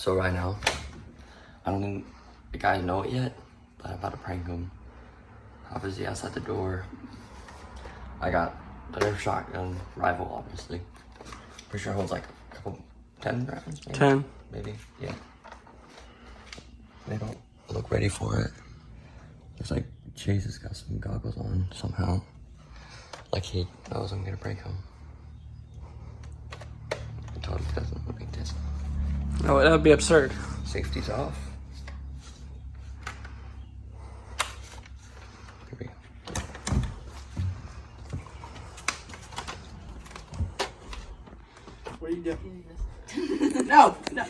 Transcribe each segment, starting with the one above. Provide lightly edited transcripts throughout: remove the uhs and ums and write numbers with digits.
So right now, I don't think the guys know it yet, but I'm about to prank them. Obviously outside the door, I got the Nerf shotgun rifle, obviously. Pretty sure it holds like a couple, 10 rounds? Maybe? 10. Maybe, yeah. They don't look ready for it. Looks like Chase has got some goggles on somehow. Like he knows I'm gonna prank him. I told him he doesn't look like this. No, that would be absurd. Safety's off. Here we go. What are you doing? No! No!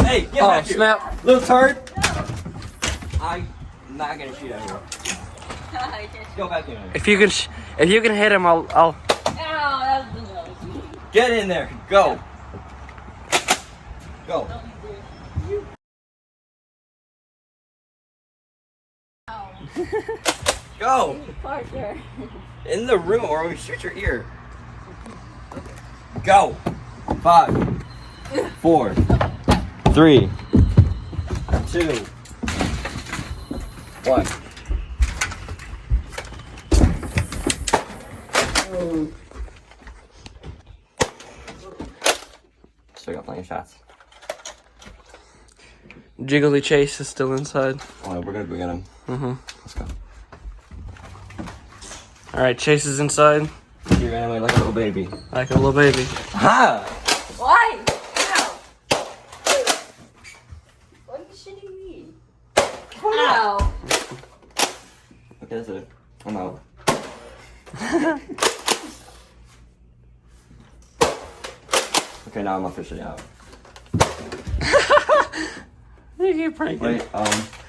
Hey, get back here. Snap. Little turd. I'm not gonna shoot at you. Go back in there. If you can hit him, I'll. Ow, that was the nose. Get in there. Go. Go. Go. Parker. In the room or we shoot your ear. Go. 5, 4, 3, 2, 1. Still got plenty of shots. Jiggly Chase is still inside. Oh, we're gonna go get him. Let's go. All right, Chase is inside You're anyway like a little baby. like a little baby. Ha! Why? Ow. What are you shitting me? Ow. Okay, that's it. I'm out. Okay, now I'm officially out. You keep pranking. Wait,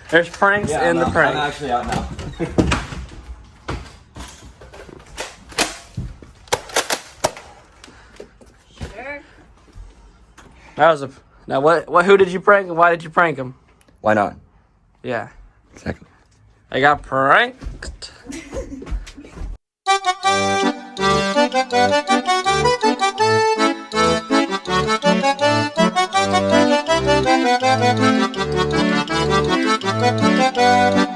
There's pranks in the prank. I'm actually out now. Sure. That was a. Now what? Who did you prank and why did you prank him? Why not? Yeah, Exactly. I got pranked. Thank you.